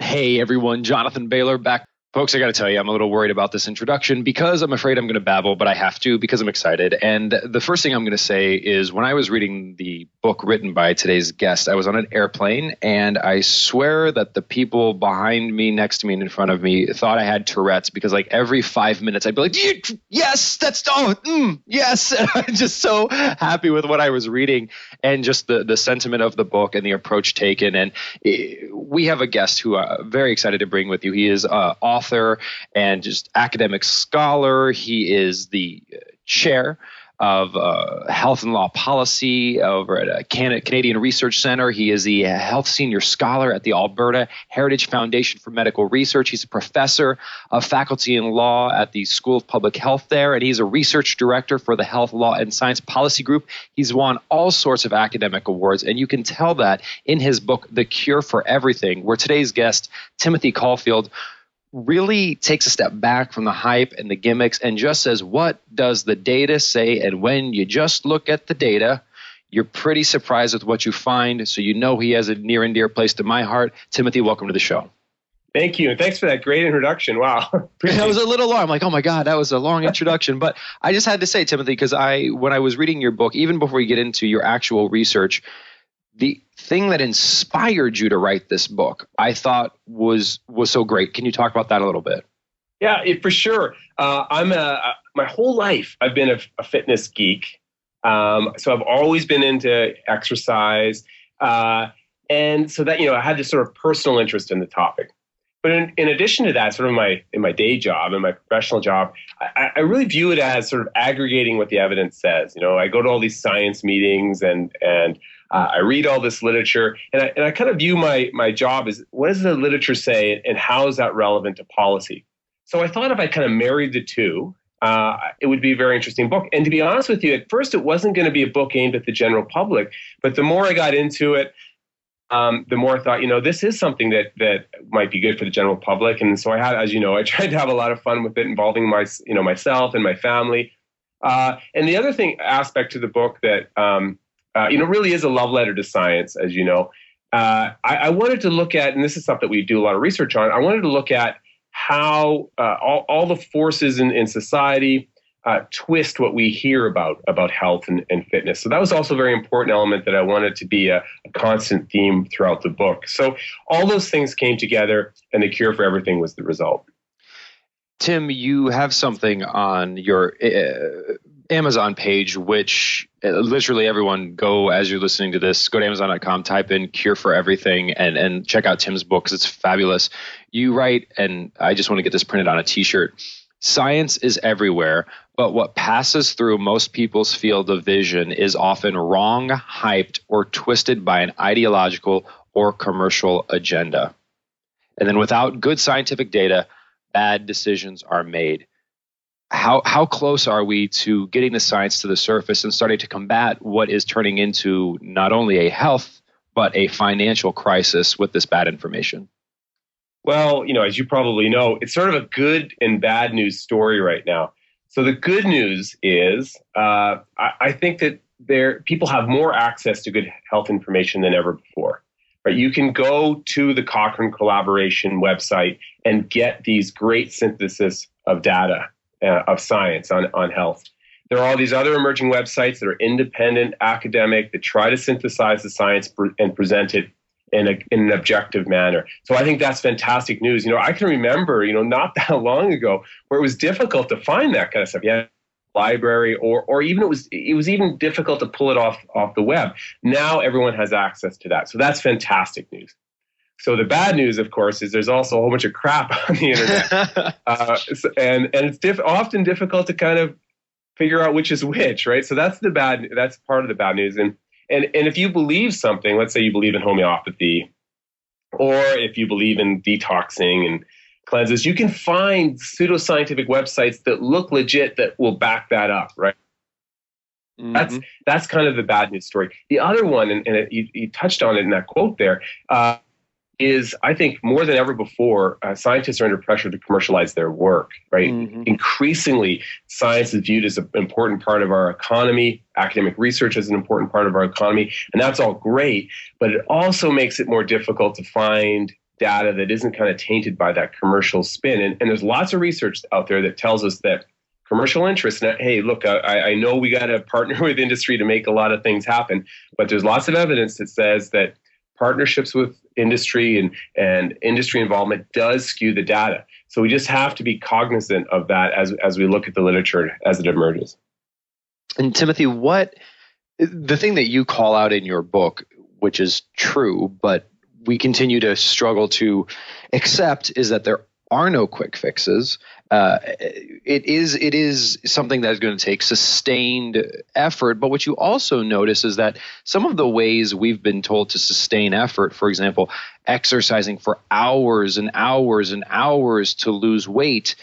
Hey everyone, Jonathan Bailor back. Folks, I got to tell you, I'm a little worried about this introduction because I'm afraid I'm going to babble, but I have to because I'm excited. And the first thing I'm going to say is when I was reading the book written by today's guest, I was on an airplane, and I swear that the people behind me, next to me, and in front of me thought I had Tourette's because like every 5 minutes I'd be like, yes, yes. And I'm just so happy with what I was reading and just the sentiment of the book and the approach taken. And we have a guest who I'm very excited to bring with you. He is author and just academic scholar. He is the chair of health and law policy over at a Canadian Research Center. He is the health senior scholar at the Alberta Heritage Foundation for Medical Research. He's a professor of faculty in law at the School of Public Health there, and he's a research director for the Health, Law, and Science Policy Group. He's won all sorts of academic awards, and you can tell that in his book, The Cure for Everything, where today's guest, Timothy Caulfield, really takes a step back from the hype and the gimmicks and just says, what does the data say? And when you just look at the data, you're pretty surprised with what you find. So you know he has a near and dear place to my heart. Timothy, welcome to the show. Thank you. And thanks for that great introduction. Wow. That was a little long. I'm like, oh my God, that was a long introduction. But I just had to say, Timothy, because when I was reading your book, even before we get into your actual research, the thing that inspired you to write this book, I thought was so great. Can you talk about that a little bit? Yeah, for sure. My whole life, I've been a fitness geek. So I've always been into exercise. And so that, I had this sort of personal interest in the topic. But in addition to that, sort of in my day job and my professional job, I really view it as sort of aggregating what the evidence says. I go to all these science meetings and I read all this literature, and I kind of view my job as what does the literature say and how is that relevant to policy? So I thought if I kind of married the two, it would be a very interesting book. And to be honest with you, at first it wasn't going to be a book aimed at the general public, but the more I got into it, the more I thought, this is something that might be good for the general public. And so I had, as you know, I tried to have a lot of fun with it, involving myself and my family. And the other aspect to the book that, really is a love letter to science, as you know. I wanted to look at, and this is stuff that we do a lot of research on, I wanted to look at how all the forces in society twist what we hear about health and fitness. So that was also a very important element that I wanted to be a constant theme throughout the book. So all those things came together, and The Cure for Everything was the result. Tim, you have something on your Amazon page, which literally everyone go, as you're listening to this, go to Amazon.com, type in Cure for Everything and check out Tim's book because it's fabulous. You write, and I just want to get this printed on a t-shirt, science is everywhere, but what passes through most people's field of vision is often wrong, hyped, or twisted by an ideological or commercial agenda. And then without good scientific data, bad decisions are made. How close are we to getting the science to the surface and starting to combat what is turning into not only a health, but a financial crisis with this bad information? Well, as you probably know, it's sort of a good and bad news story right now. So the good news is I think that people have more access to good health information than ever before. Right? You can go to the Cochrane Collaboration website and get these great synthesis of data, of science on health. There are all these other emerging websites that are independent, academic, that try to synthesize the science and present it in an objective manner. So I think that's fantastic news. I can remember, not that long ago where it was difficult to find that kind of stuff. Yeah, library or even it was even difficult to pull it off the web. Now everyone has access to that. So that's fantastic news. So the bad news, of course, is there's also a whole bunch of crap on the internet, and it's often difficult to kind of figure out which is which, right? So that's part of the bad news. And if you believe something, let's say you believe in homeopathy, or if you believe in detoxing and cleanses, you can find pseudoscientific websites that look legit that will back that up, right? Mm-hmm. That's kind of the bad news story. The other one, and you touched on it in that quote there, is I think more than ever before, scientists are under pressure to commercialize their work, right? Mm-hmm. Increasingly, science is viewed as an important part of our economy. Academic research is an important part of our economy, and that's all great, but it also makes it more difficult to find data that isn't kind of tainted by that commercial spin. And there's lots of research out there that tells us that commercial interest, and hey, look, I know we got to partner with industry to make a lot of things happen, but there's lots of evidence that says that partnerships with industry and industry involvement does skew the data. So we just have to be cognizant of that as we look at the literature as it emerges. And Timothy, the thing that you call out in your book, which is true, but we continue to struggle to accept, is that there are no quick fixes. It is something that is going to take sustained effort. But what you also notice is that some of the ways we've been told to sustain effort, for example, exercising for hours and hours and hours to lose weight,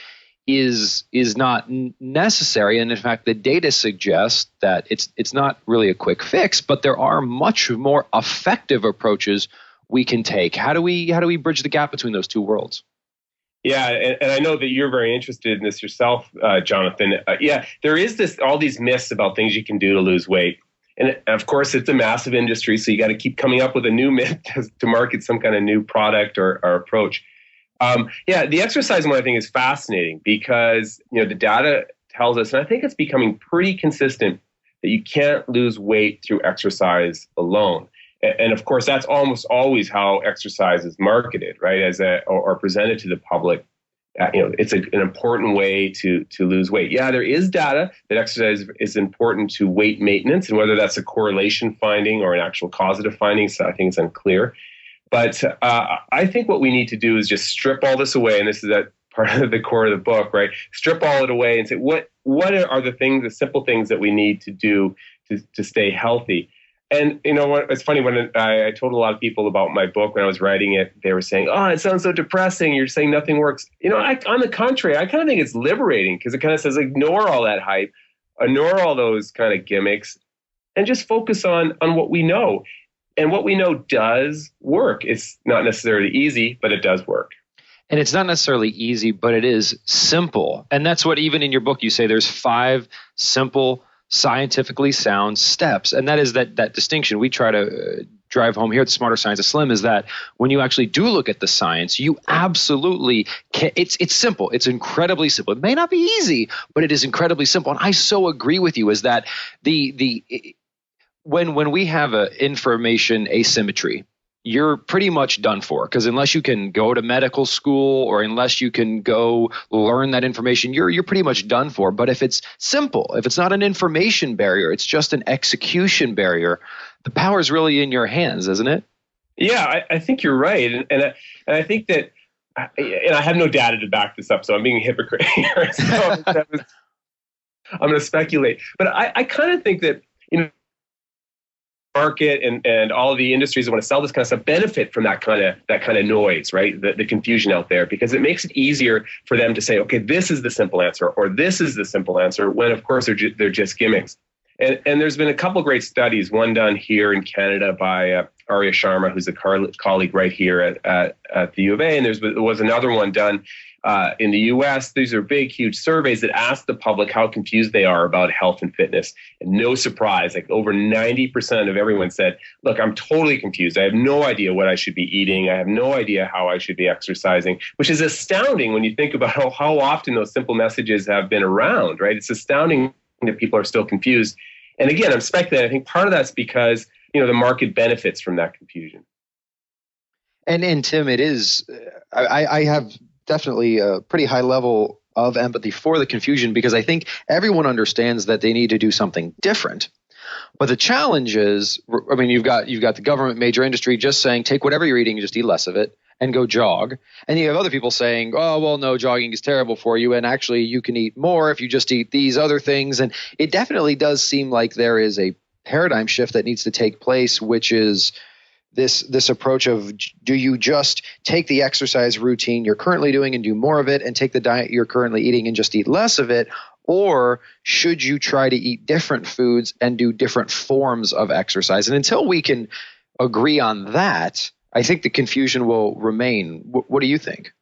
is not necessary. And in fact, the data suggests that it's not really a quick fix, but there are much more effective approaches we can take. How do we bridge the gap between those two worlds? Yeah, and I know that you're very interested in this yourself, Jonathan. There is all these myths about things you can do to lose weight. And of course, it's a massive industry, so you got to keep coming up with a new myth to market some kind of new product or approach. The exercise one I think is fascinating because the data tells us, and I think it's becoming pretty consistent, that you can't lose weight through exercise alone. And of course, that's almost always how exercise is marketed, right? Or presented to the public. It's an important way to lose weight. Yeah, there is data that exercise is important to weight maintenance, and whether that's a correlation finding or an actual causative finding, so I think it's unclear. But I think what we need to do is just strip all this away, and this is that part of the core of the book, right? Strip all it away and say, what are the simple things that we need to do to stay healthy? And what? It's funny, when I told a lot of people about my book when I was writing it, they were saying, "Oh, it sounds so depressing. You're saying nothing works." On the contrary, I kind of think it's liberating because it kind of says, ignore all that hype, ignore all those kind of gimmicks, and just focus on what we know. And what we know does work. It's not necessarily easy, but it does work. And it's not necessarily easy, but it is simple. And that's what, even in your book, you say there's 5 simple, scientifically sound steps. And that is that distinction we try to drive home here at the Smarter Science of Slim, is that when you actually do look at the science, you absolutely can. It's simple. It's incredibly simple. It may not be easy, but it is incredibly simple. And I so agree with you, is that when we have an information asymmetry, you're pretty much done for, because unless you can go to medical school or unless you can go learn that information, you're pretty much done for. But if it's simple, if it's not an information barrier, it's just an execution barrier, the power is really in your hands, isn't it? Yeah, I think you're right. And I think that, and I have no data to back this up, so I'm being a hypocrite here. So I'm going to speculate. But I kind of think that, market and all of the industries that want to sell this kind of stuff benefit from that kind of noise, right? The confusion out there, because it makes it easier for them to say, okay, this is the simple answer, or this is the simple answer, when of course they're just gimmicks. And there's been a couple great studies, one done here in Canada by Arya Sharma, who's a colleague right here at the U of A, and there was another one done in the U.S. These are big, huge surveys that ask the public how confused they are about health and fitness. And no surprise, like over 90% of everyone said, look, I'm totally confused. I have no idea what I should be eating. I have no idea how I should be exercising, which is astounding when you think about how often those simple messages have been around, right? It's astounding that people are still confused. And again, I'm speculating. I think part of that's because, the market benefits from that confusion. And Tim, it is, I have definitely a pretty high level of empathy for the confusion, because I think everyone understands that they need to do something different. But the challenge is, you've got the government, major industry just saying, take whatever you're eating, just eat less of it and go jog. And you have other people saying, oh, well, no, jogging is terrible for you, and actually you can eat more if you just eat these other things. And it definitely does seem like there is a paradigm shift that needs to take place, which is this approach of, do you just take the exercise routine you're currently doing and do more of it, and take the diet you're currently eating and just eat less of it? Or should you try to eat different foods and do different forms of exercise? And until we can agree on that, I think the confusion will remain. What do you think?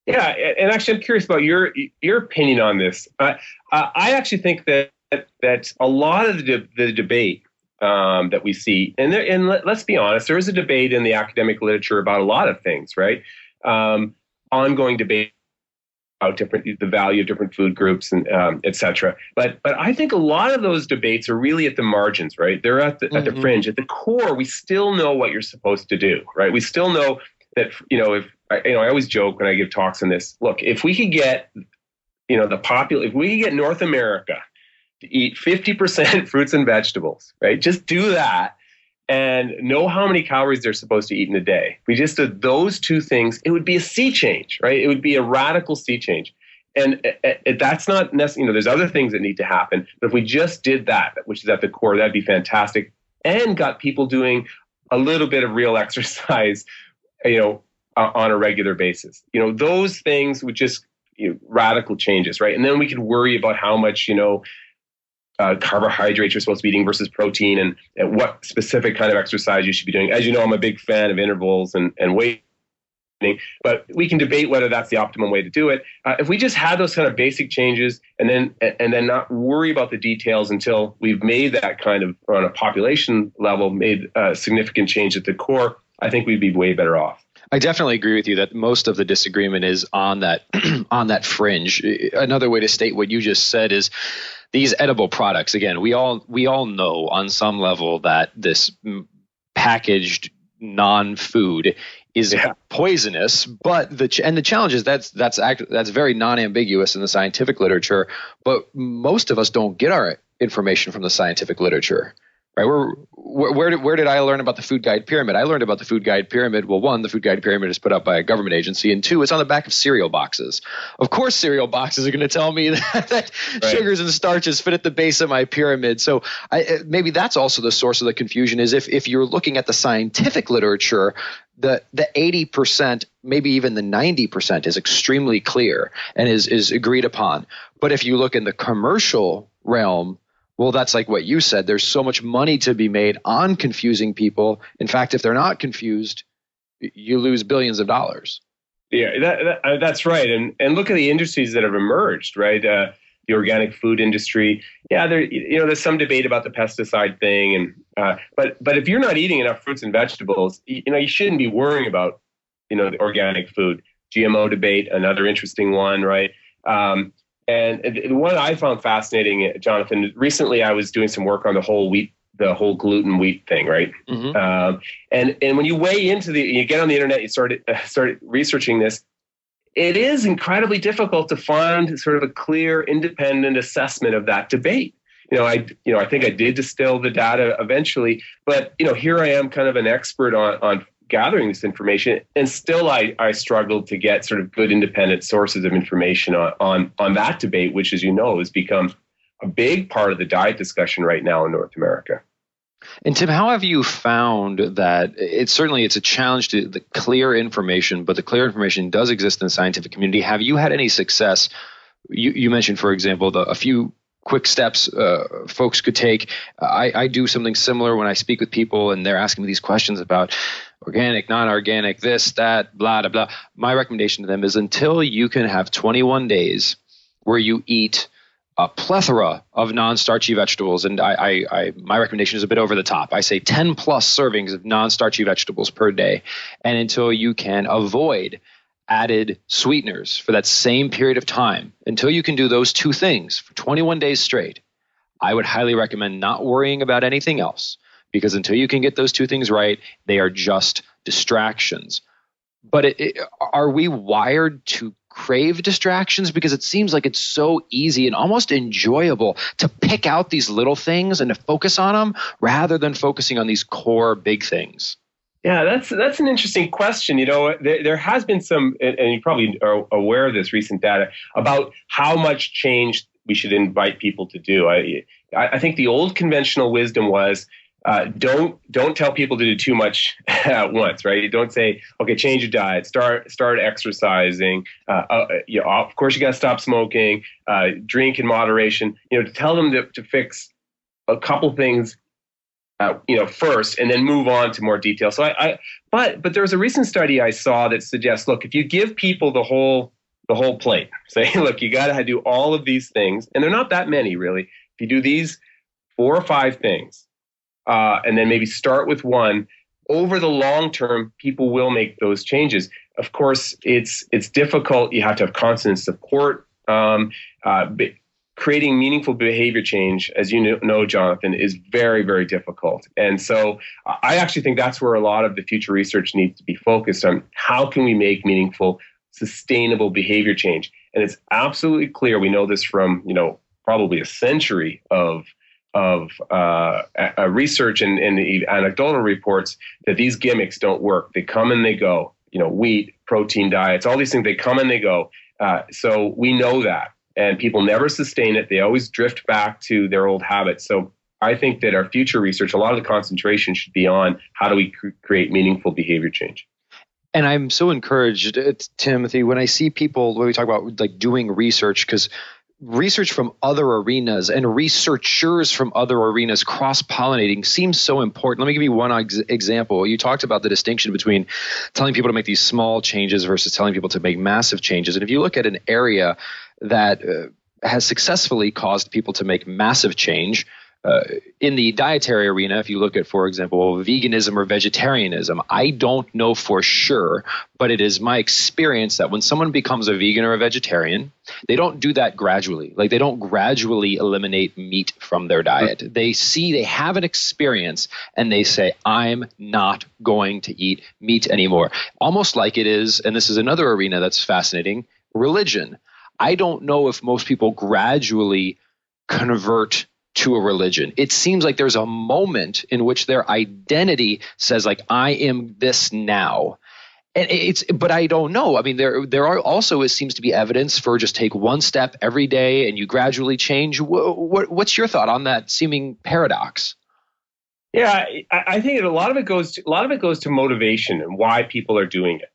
Yeah, and actually, I'm curious about your opinion on this. I actually think that a lot of the debate that we see, and let's be honest, there is a debate in the academic literature about a lot of things, right? ongoing debate about the value of different food groups and et cetera. But I think a lot of those debates are really at the margins, right? They're at the fringe. At the core, we still know what you're supposed to do, right? We still know that, I always joke when I give talks on this. Look, if we could get, if we could get North America to eat 50% fruits and vegetables, right? Just do that and know how many calories they're supposed to eat in a day. If we just did those two things, it would be a sea change, right? It would be a radical sea change. And that's not necessarily, there's other things that need to happen. But if we just did that, which is at the core, that'd be fantastic. And got people doing a little bit of real exercise, on a regular basis. Those things would just, radical changes, right? And then we could worry about how much, carbohydrates you're supposed to be eating versus protein and what specific kind of exercise you should be doing. As you know, I'm a big fan of intervals and weight training, but we can debate whether that's the optimum way to do it. If we just had those kind of basic changes and then not worry about the details until we've made that kind of, on a population level, made a significant change at the core, I think we'd be way better off. I definitely agree with you that most of the disagreement is on that on that fringe. Another way to state what you just said is these edible products. Again, we all know on some level that this packaged non-food is poisonous, but the challenge is that's very non-ambiguous in the scientific literature. But most of us don't get our information from the scientific literature. Right? Where did I learn about the food guide pyramid? I learned about the food guide pyramid. Well, one, the food guide pyramid is put up by a government agency, and two, it's on the back of cereal boxes. Of course, cereal boxes are going to tell me that sugars and starches fit at the base of my pyramid. So maybe that's also the source of the confusion. Is if you're looking at the scientific literature, the 80%, maybe even the 90% is extremely clear and is agreed upon. But if you look in the commercial realm, well, that's like what you said. There's so much money to be made on confusing people. In fact, if they're not confused, you lose billions of dollars. Yeah, that's right. And look at the industries that have emerged, right? The organic food industry. Yeah, there's some debate about the pesticide thing, but if you're not eating enough fruits and vegetables, you shouldn't be worrying about the organic food. GMO debate, another interesting one, right? And the one I found fascinating, Jonathan, recently I was doing some work on the whole gluten wheat thing, right? Mm-hmm. And when you weigh into you get on the internet, you start researching this, it is incredibly difficult to find sort of a clear, independent assessment of that debate. I think I did distill the data eventually, but here I am, kind of an expert on gathering this information, and still I struggled to get sort of good independent sources of information on that debate, which, as you know, has become a big part of the diet discussion right now in North America. And Tim, how have you found that it's a challenge to the clear information, but the clear information does exist in the scientific community? Have you had any success? You mentioned, for example, a few quick steps folks could take. I do something similar when I speak with people and they're asking me these questions about organic, non-organic, this, that, blah, blah, blah. My recommendation to them is until you can have 21 days where you eat a plethora of non-starchy vegetables, and my recommendation is a bit over the top. I say 10 plus servings of non-starchy vegetables per day, and until you can avoid added sweeteners for that same period of time, until you can do those two things for 21 days straight, I would highly recommend not worrying about anything else, because until you can get those two things right, they are just distractions. But are we wired to crave distractions? Because it seems like it's so easy and almost enjoyable to pick out these little things and to focus on them rather than focusing on these core big things. Yeah, that's an interesting question. There has been some, and you probably are aware of this recent data about how much change we should invite people to do. I think the old conventional wisdom was don't tell people to do too much at once, right? You don't say, okay, change your diet, start exercising. Of course, you got to stop smoking, drink in moderation. To tell them to fix a couple things first, and then move on to more detail. So but there was a recent study I saw that suggests, look, if you give people the whole plate, say, look, you got to do all of these things, and they're not that many really. If you do these 4 or 5 things, and then maybe start with one, over the long term, people will make those changes. Of course, it's difficult. You have to have constant support. Creating meaningful behavior change, as you know, Jonathan, is very, very difficult. And so I actually think that's where a lot of the future research needs to be focused on. How can we make meaningful, sustainable behavior change? And it's absolutely clear. We know this from, probably a century of research and anecdotal reports that these gimmicks don't work. They come and they go. Wheat, protein diets, all these things, they come and they go. So we know that. And people never sustain it. They always drift back to their old habits. So I think that our future research, a lot of the concentration should be on how do we create meaningful behavior change. And I'm so encouraged, Timothy, when I see people, when we talk about like doing research, because research from other arenas and researchers from other arenas cross-pollinating seems so important. Let me give you one example. You talked about the distinction between telling people to make these small changes versus telling people to make massive changes. And if you look at an area that has successfully caused people to make massive change, in the dietary arena, if you look at, for example, veganism or vegetarianism, I don't know for sure, but it is my experience that when someone becomes a vegan or a vegetarian, they don't do that gradually. Like they don't gradually eliminate meat from their diet. They have an experience and they say, I'm not going to eat meat anymore. Almost like it is, and this is another arena that's fascinating, religion. I don't know if most people gradually convert to a religion. It seems like there's a moment in which their identity says like, I am this now. And but I don't know. I mean, there are also, it seems to be evidence for just take one step every day and you gradually change. What's your thought on that seeming paradox? Yeah, I think a lot of it goes to motivation and why people are doing it.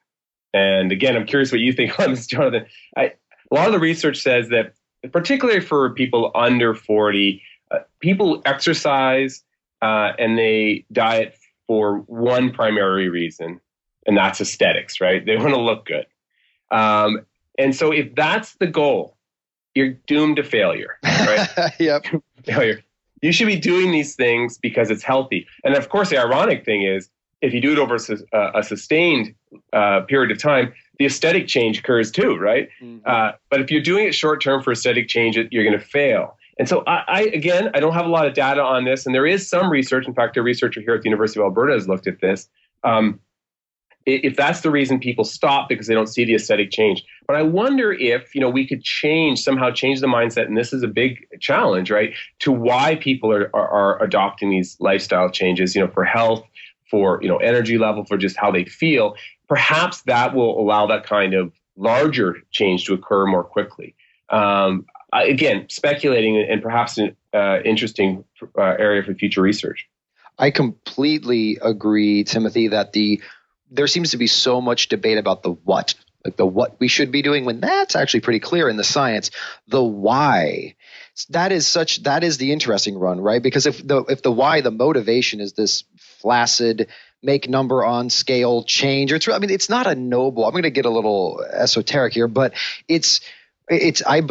And again, I'm curious what you think on this, Jonathan. A lot of the research says that, particularly for people under 40, people exercise and they diet for one primary reason, and that's aesthetics, right? They want to look good. And so if that's the goal, you're doomed to failure, right? Yep. Failure. You should be doing these things because it's healthy. And of course, the ironic thing is, if you do it over a sustained period of time, the aesthetic change occurs too, right? Mm-hmm. But if you're doing it short term for aesthetic change, you're going to fail. And so I don't have a lot of data on this, and there is some research. In fact, a researcher here at the University of Alberta has looked at this. If that's the reason people stop because they don't see the aesthetic change. But I wonder if, we could somehow change the mindset, and this is a big challenge, right, to why people are adopting these lifestyle changes, for health, for, energy level, for just how they feel. Perhaps that will allow that kind of larger change to occur more quickly. Again, speculating and perhaps an interesting area for future research. I completely agree, Timothy, that there seems to be so much debate about the what, like the what we should be doing, when that's actually pretty clear in the science. The why, that is the interesting run, right? Because if the why, the motivation is this flaccid, make number on scale change, or it's not a noble. I'm going to get a little esoteric here, but I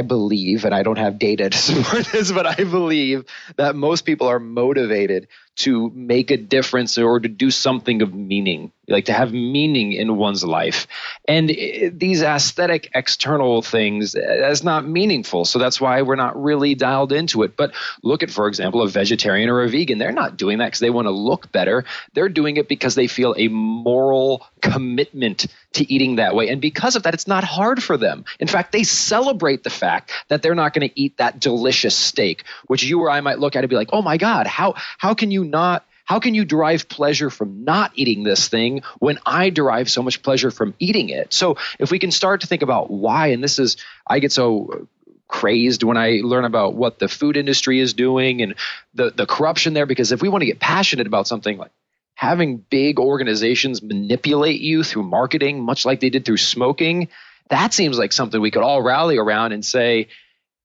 believe, and I don't have data to support this, but I believe that most people are motivated to make a difference or to do something of meaning, like to have meaning in one's life. And these aesthetic external things, that's not meaningful. So that's why we're not really dialed into it. But look at, for example, a vegetarian or a vegan. They're not doing that because they want to look better. They're doing it because they feel a moral commitment to eating that way. And because of that, it's not hard for them. In fact, they celebrate the fact that they're not going to eat that delicious steak, which you or I might look at and be like, oh my God, how can you derive pleasure from not eating this thing when I derive so much pleasure from eating it? So if we can start to think about why, and I get so crazed when I learn about what the food industry is doing and the corruption there, because if we want to get passionate about something, like having big organizations manipulate you through marketing, much like they did through smoking, that seems like something we could all rally around and say,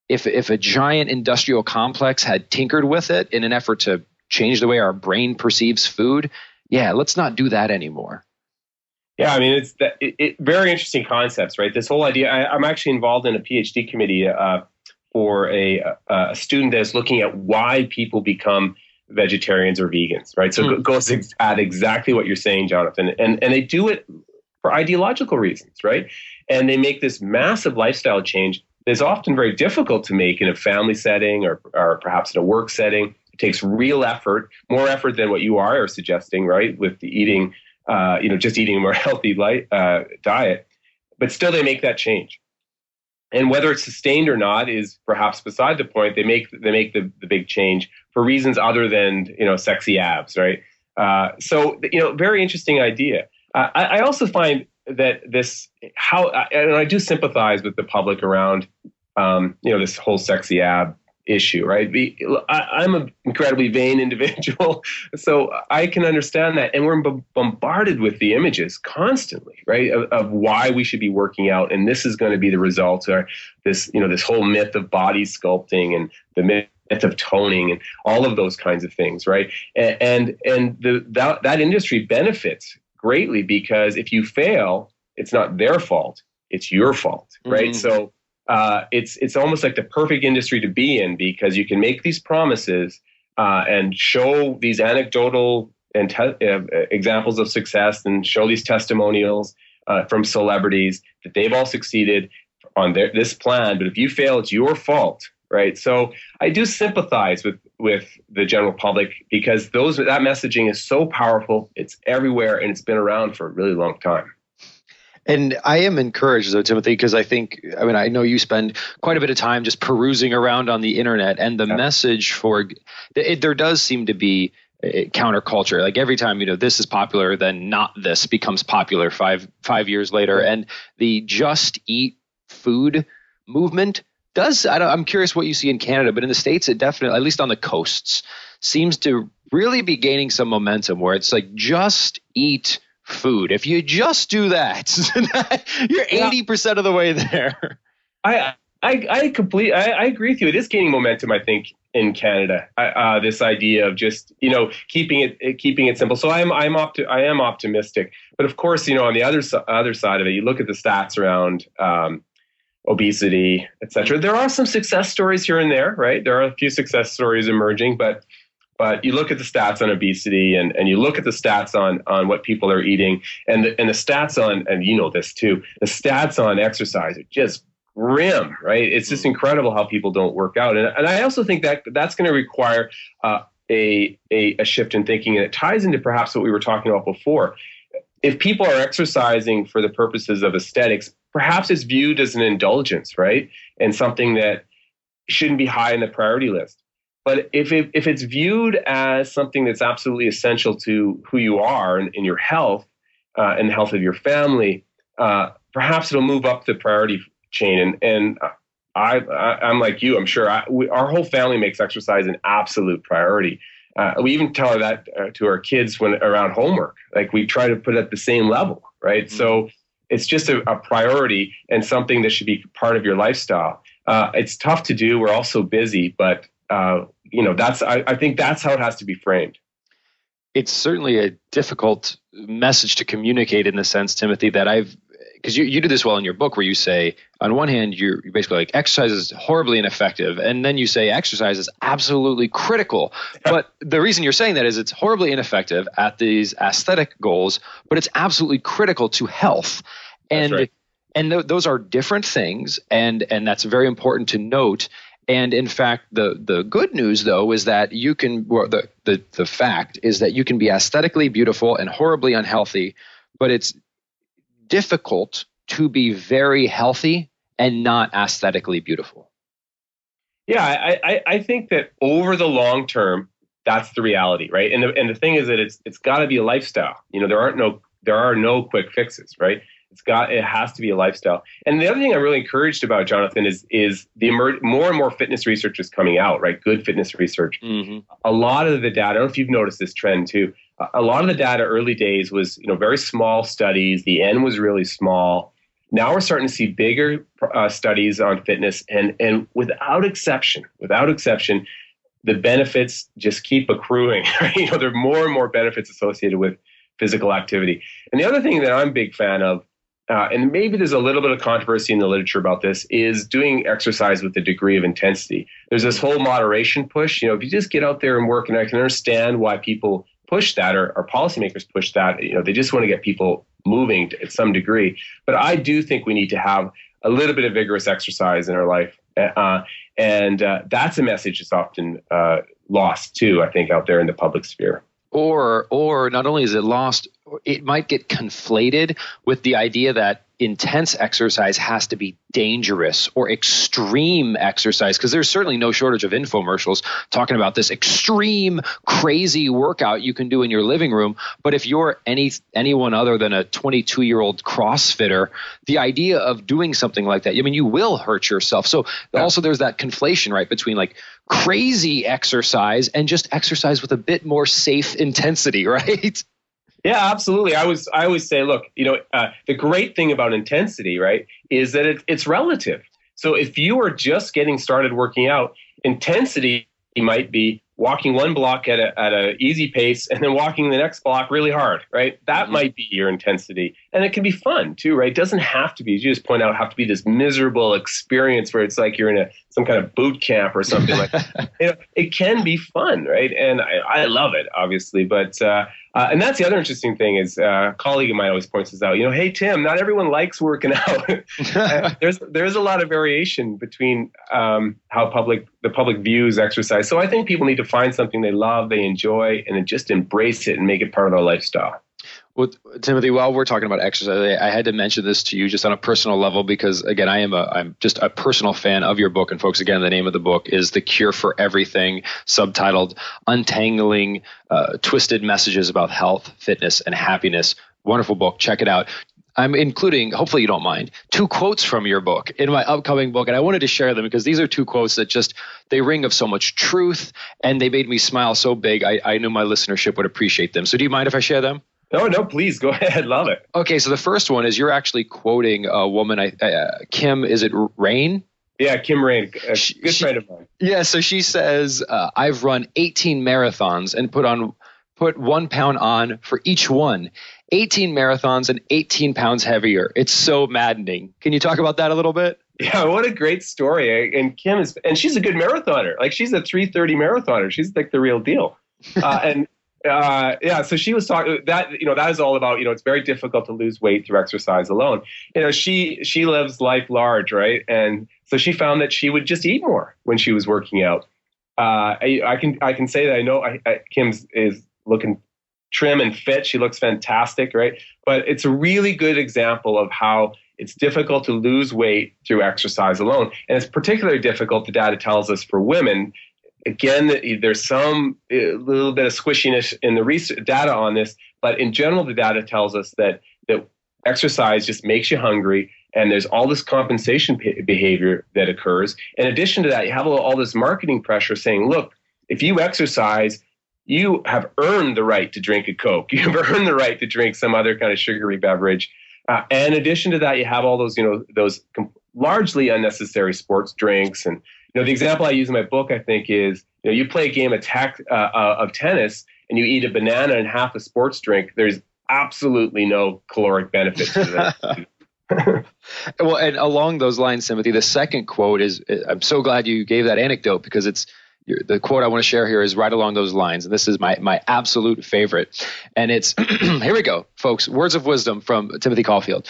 if a giant industrial complex had tinkered with it in an effort to change the way our brain perceives food, let's not do that anymore. Yeah, it's very interesting concepts, right? This whole idea. I'm actually involved in a PhD committee for a student that is looking at why people become vegetarians or vegans, right? So it goes at exactly what you're saying, Jonathan. And they do it for ideological reasons, right? And they make this massive lifestyle change that's often very difficult to make in a family setting or perhaps in a work setting. It takes real effort, more effort than what you are suggesting, right? With the eating, just eating a more healthy diet. But still, they make that change. And whether it's sustained or not is perhaps beside the point. They make the big change for reasons other than, sexy abs, right? So, very interesting idea. I also find that and I do sympathize with the public around, this whole sexy ab issue, right? I'm an incredibly vain individual, so I can understand that. And we're bombarded with the images constantly, right, of why we should be working out. And this is going to be the result, or this whole myth of body sculpting and the myth of toning and all of those kinds of things, right? And that industry benefits greatly because if you fail, it's not their fault, it's your fault, right? So it's almost like the perfect industry to be in because you can make these promises and show these anecdotal and examples of success and show these testimonials from celebrities that they've all succeeded on this plan. But if you fail, it's your fault, right? So I do sympathize with the general public because that messaging is so powerful. It's everywhere and it's been around for a really long time. And I am encouraged, though, Timothy, because I know you spend quite a bit of time just perusing around on the internet, and the message there does seem to be counterculture. Like every time, this is popular, then not this becomes popular 5 years later. And the just eat food movement I'm curious what you see in Canada, but in the States, it definitely, at least on the coasts, seems to really be gaining some momentum where it's like just eat food. If you just do that, you're 80% of the way there. I agree with you. It is gaining momentum, I think, in Canada. This idea of just keeping it simple. So I am optimistic. But of course, on the other side of it, you look at the stats around obesity, et cetera. There are some success stories here and there, right? There are a few success stories emerging, but you look at the stats on obesity and you look at the stats on what people are eating and the stats on, and this too, the stats on exercise are just grim, right? It's just incredible how people don't work out. And I also think that that's going to require a shift in thinking, and it ties into perhaps what we were talking about before. If people are exercising for the purposes of aesthetics, perhaps it's viewed as an indulgence, right? And something that shouldn't be high on the priority list. But if it's viewed as something that's absolutely essential to who you are and your health and the health of your family, perhaps it'll move up the priority chain. And I'm like you, I'm sure our whole family makes exercise an absolute priority. We even tell her that to our kids when around homework. Like we try to put it at the same level, right? Mm-hmm. So it's just a priority and something that should be part of your lifestyle. It's tough to do. We're all so busy, but I think that's how it has to be framed. It's certainly a difficult message to communicate in the sense, Timothy, that because you do this well in your book where you say, on one hand, you're basically like exercise is horribly ineffective. And then you say exercise is absolutely critical. But the reason you're saying that is it's horribly ineffective at these aesthetic goals, but it's absolutely critical to health. And right. And those are different things. And that's very important to note. And in fact, the good news, though, is that you can, the fact is that you can be aesthetically beautiful and horribly unhealthy, but it's difficult to be very healthy and not aesthetically beautiful. Yeah, I think that over the long term, that's the reality, right? And the thing is that it's got to be a lifestyle. There are no quick fixes, right? It has to be a lifestyle. And the other thing I'm really encouraged about, Jonathan, is the more and more fitness research is coming out, right? Good fitness research. Mm-hmm. A lot of the data, I don't know if you've noticed this trend too. A lot of the data early days was, very small studies. The N was really small. Now we're starting to see bigger studies on fitness, and without exception, the benefits just keep accruing. Right? There are more and more benefits associated with physical activity. And the other thing that I'm a big fan of and maybe there's a little bit of controversy in the literature about this, is doing exercise with a degree of intensity. There's this whole moderation push. If you just get out there and work, and I can understand why people push that, or policymakers push that. They just want to get people moving at some degree. But I do think we need to have a little bit of vigorous exercise in our life. And that's a message that's often lost too, I think, out there in the public sphere. Or not only is it lost, it might get conflated with the idea that intense exercise has to be dangerous or extreme exercise, because there's certainly no shortage of infomercials talking about this extreme, crazy workout you can do in your living room. But if you're anyone other than a 22-year-old CrossFitter, the idea of doing something like that, you will hurt yourself. So also there's that conflation, right, between like crazy exercise and just exercise with a bit more safe intensity, right? Yeah, absolutely. I always say, look, the great thing about intensity, right, is that it's relative. So if you are just getting started working out, intensity might be walking one block at a easy pace and then walking the next block really hard, right? That might be your intensity. And it can be fun too, right? It doesn't have to be, as you just point out, have to be this miserable experience where it's like you're in some kind of boot camp or something like that. It can be fun, right? And I love it, obviously. But and that's the other interesting thing is a colleague of mine always points this out. Hey, Tim, not everyone likes working out. There's a lot of variation between how the public views exercise. So I think people need to find something they love, they enjoy, and then just embrace it and make it part of their lifestyle. Well, Timothy, while we're talking about exercise, I had to mention this to you just on a personal level because, again, I'm just a personal fan of your book. And folks, again, the name of the book is The Cure for Everything, subtitled Untangling Twisted Messages About Health, Fitness, and Happiness. Wonderful book. Check it out. I'm including, hopefully you don't mind, 2 quotes from your book in my upcoming book. And I wanted to share them because these are 2 quotes that they ring of so much truth and they made me smile so big. I knew my listenership would appreciate them. So do you mind if I share them? No, please go ahead. Love it. Okay, so the first one is you're actually quoting a woman, Kim, is it Rain? Yeah, Kim Rain, a good friend of mine. Yeah, so she says, I've run 18 marathons and put 1 pound on for each one. 18 marathons and 18 pounds heavier. It's so maddening. Can you talk about that a little bit? Yeah, what a great story. And Kim and she's a good marathoner. Like she's a 3:30 marathoner. She's like the real deal. So she was talking that, that is all about, it's very difficult to lose weight through exercise alone. She lives life large, right? And so she found that she would just eat more when she was working out. I can say that I know Kim is looking trim and fit. She looks fantastic, right? But it's a really good example of how it's difficult to lose weight through exercise alone. And it's particularly difficult, the data tells us, for women. Again, there's some little bit of squishiness in the research data on this, but in general, the data tells us that exercise just makes you hungry, and there's all this compensation behavior that occurs. In addition to that, you have all this marketing pressure saying, look, if you exercise, you have earned the right to drink a Coke. You've earned the right to drink some other kind of sugary beverage. And in addition to that, you have all those, those largely unnecessary sports drinks. And, the example I use in my book, I think, is, you play a game of tennis and you eat a banana and half a sports drink. There's absolutely no caloric benefit to that. Well, and along those lines, Timothy, the second quote is, I'm so glad you gave that anecdote because the quote I want to share here is right along those lines. And this is my absolute favorite. And it's, here we go, folks, words of wisdom from Timothy Caulfield.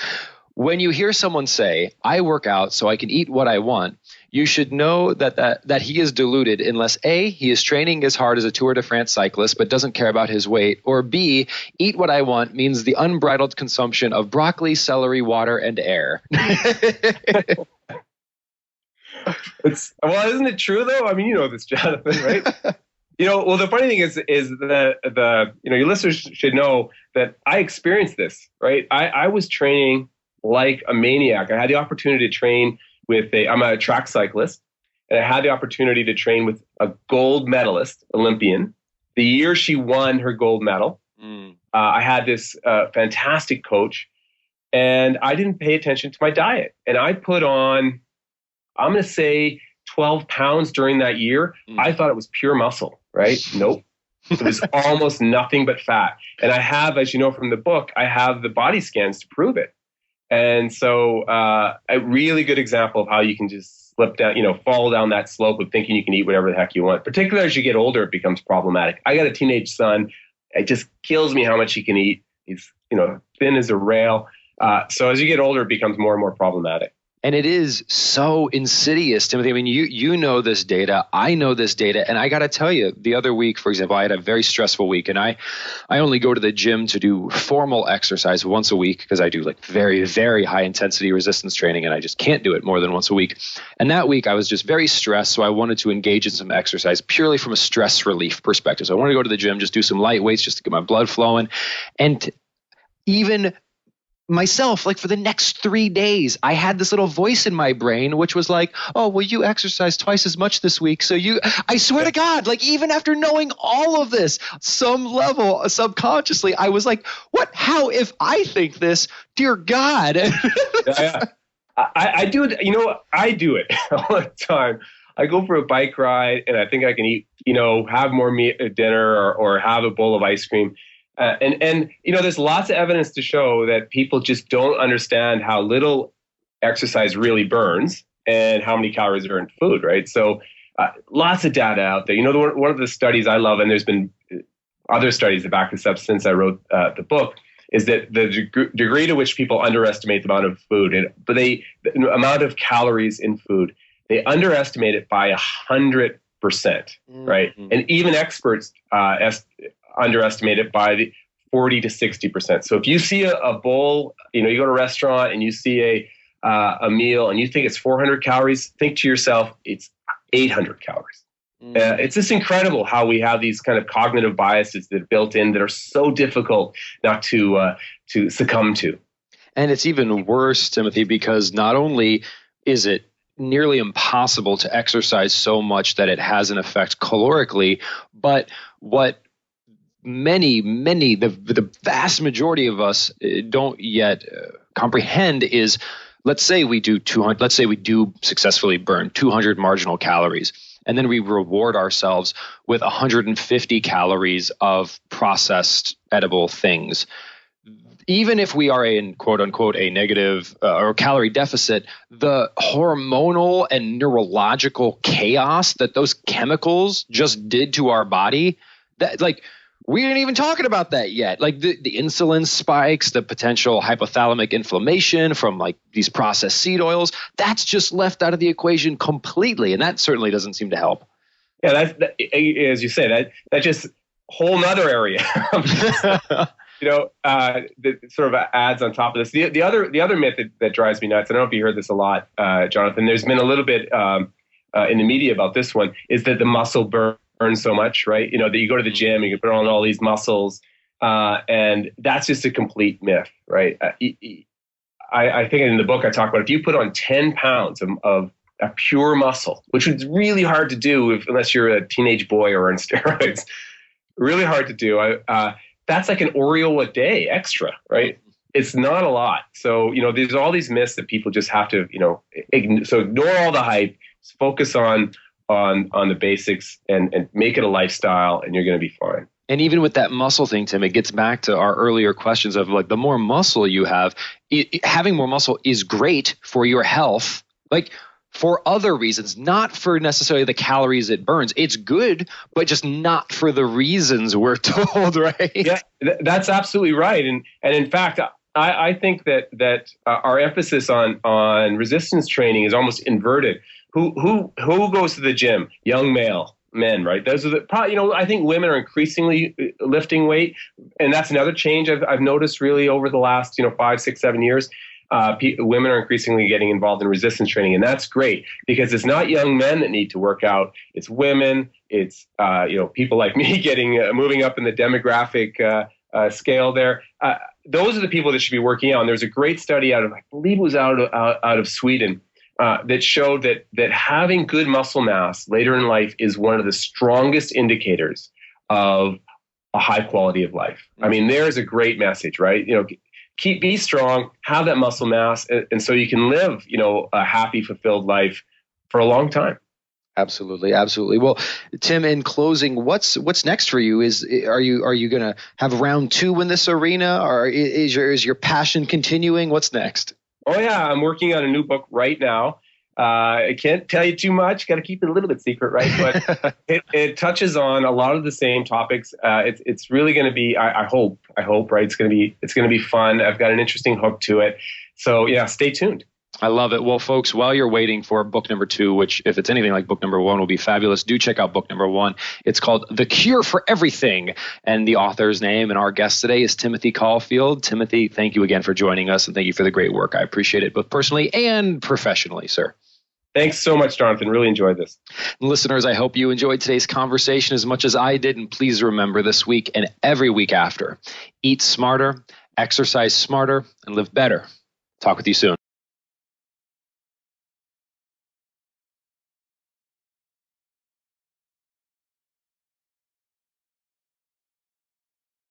When you hear someone say, I work out so I can eat what I want, you should know that he is deluded unless A, he is training as hard as a Tour de France cyclist but doesn't care about his weight, or B, eat what I want means the unbridled consumption of broccoli, celery, water, and air. Isn't it true though? I mean, you know this, Jonathan, right? The funny thing is that your listeners should know that I experienced this, right? I was training like a maniac. I had the opportunity to train I'm a track cyclist, and I had the opportunity to train with a gold medalist, Olympian. The year she won her gold medal, I had this fantastic coach, and I didn't pay attention to my diet. And I put on, I'm going to say 12 pounds during that year. I thought it was pure muscle, right? Nope. It was almost nothing but fat. And I have, as you know from the book, I have the body scans to prove it. And so a really good example of how you can just slip down, fall down that slope of thinking you can eat whatever the heck you want. Particularly as you get older, it becomes problematic. I got a teenage son. It just kills me how much he can eat. He's, thin as a rail. So as you get older, it becomes more and more problematic. And it is so insidious, Timothy. I mean, you know this data. I know this data. And I got to tell you, the other week, for example, I had a very stressful week. And I only go to the gym to do formal exercise once a week because I do like very, very high intensity resistance training. And I just can't do it more than once a week. And that week I was just very stressed. So I wanted to engage in some exercise purely from a stress relief perspective. So I wanted to go to the gym, just do some light weights just to get my blood flowing. And even myself, like for the next 3 days, I had this little voice in my brain, which was like, oh, well, you exercise twice as much this week. So I swear to God, like even after knowing all of this, some level subconsciously, I was like, what, how, if I think this, dear God. Yeah. I do it. I do it all the time. I go for a bike ride and I think I can eat, have more meat at dinner or have a bowl of ice cream. And there's lots of evidence to show that people just don't understand how little exercise really burns and how many calories are in food, right? So lots of data out there. One of the studies I love, and there's been other studies that back this up since I wrote the book, is that the degree to which people underestimate the amount of food, the amount of calories in food, they underestimate it by 100%, right? And even experts underestimate it by the 40 to 60%. So if you see a bowl, you go to a restaurant and you see a meal and you think it's 400 calories, think to yourself, it's 800 calories. It's just incredible how we have these kind of cognitive biases that are built in that are so difficult not to succumb to. And it's even worse, Timothy, because not only is it nearly impossible to exercise so much that it has an effect calorically, but what the vast majority of us don't yet comprehend is, let's say we do successfully burn 200 marginal calories, and then we reward ourselves with 150 calories of processed edible things. Even if we are in quote unquote a negative or calorie deficit, the hormonal and neurological chaos that those chemicals just did to our body, that like, we ain't even talking about that yet. Like the insulin spikes, the potential hypothalamic inflammation from like these processed seed oils, that's just left out of the equation completely. And that certainly doesn't seem to help. Yeah, that as you say, that just whole nother area. That sort of adds on top of this. The other myth that drives me nuts, I don't know if you heard this a lot, Jonathan, there's been a little bit in the media about this one, is that the muscle burn so much, right? That you go to the gym, you can put on all these muscles, and that's just a complete myth, right? I think in the book I talk about if you put on 10 pounds of a pure muscle, which is really hard to do unless you're a teenage boy or on steroids, really hard to do. That's like an Oreo a day extra, right? It's not a lot. So, there's all these myths that people just have to, so ignore all the hype, focus on the basics and make it a lifestyle, and you're going to be fine. And even with that muscle thing, Tim, it gets back to our earlier questions of like the more muscle you have, having more muscle is great for your health, like for other reasons, not for necessarily the calories it burns. It's good, but just not for the reasons we're told, right? Yeah, that's absolutely right. And in fact, I think that our emphasis on resistance training is almost inverted. Who goes to the gym? Young men, right? Those are I think women are increasingly lifting weight, and that's another change I've noticed really over the last 5, 6, 7 years. Women are increasingly getting involved in resistance training, and that's great because it's not young men that need to work out; it's women, it's people like me moving up in the demographic scale there. Those are the people that should be working out. And there's a great study I believe it was out of Sweden. That showed that having good muscle mass later in life is one of the strongest indicators of a high quality of life. I mean, there's a great message, right? Be strong, have that muscle mass, and so you can live, a happy, fulfilled life for a long time. Absolutely, absolutely. Well, Tim, in closing, what's next for you? Are you going to have round 2 in this arena, or is your passion continuing? What's next? Oh, yeah. I'm working on a new book right now. I can't tell you too much. Got to keep it a little bit secret, right? But it touches on a lot of the same topics. It's really going to be, I hope, right? It's going to be fun. I've got an interesting hook to it. So yeah, stay tuned. I love it. Well, folks, while you're waiting for book number 2, which if it's anything like book number 1 will be fabulous, do check out book number 1. It's called The Cure for Everything. And the author's name and our guest today is Timothy Caulfield. Timothy, thank you again for joining us, and thank you for the great work. I appreciate it both personally and professionally, sir. Thanks so much, Jonathan. Really enjoyed this. Listeners, I hope you enjoyed today's conversation as much as I did. And please remember this week and every week after, eat smarter, exercise smarter, and live better. Talk with you soon.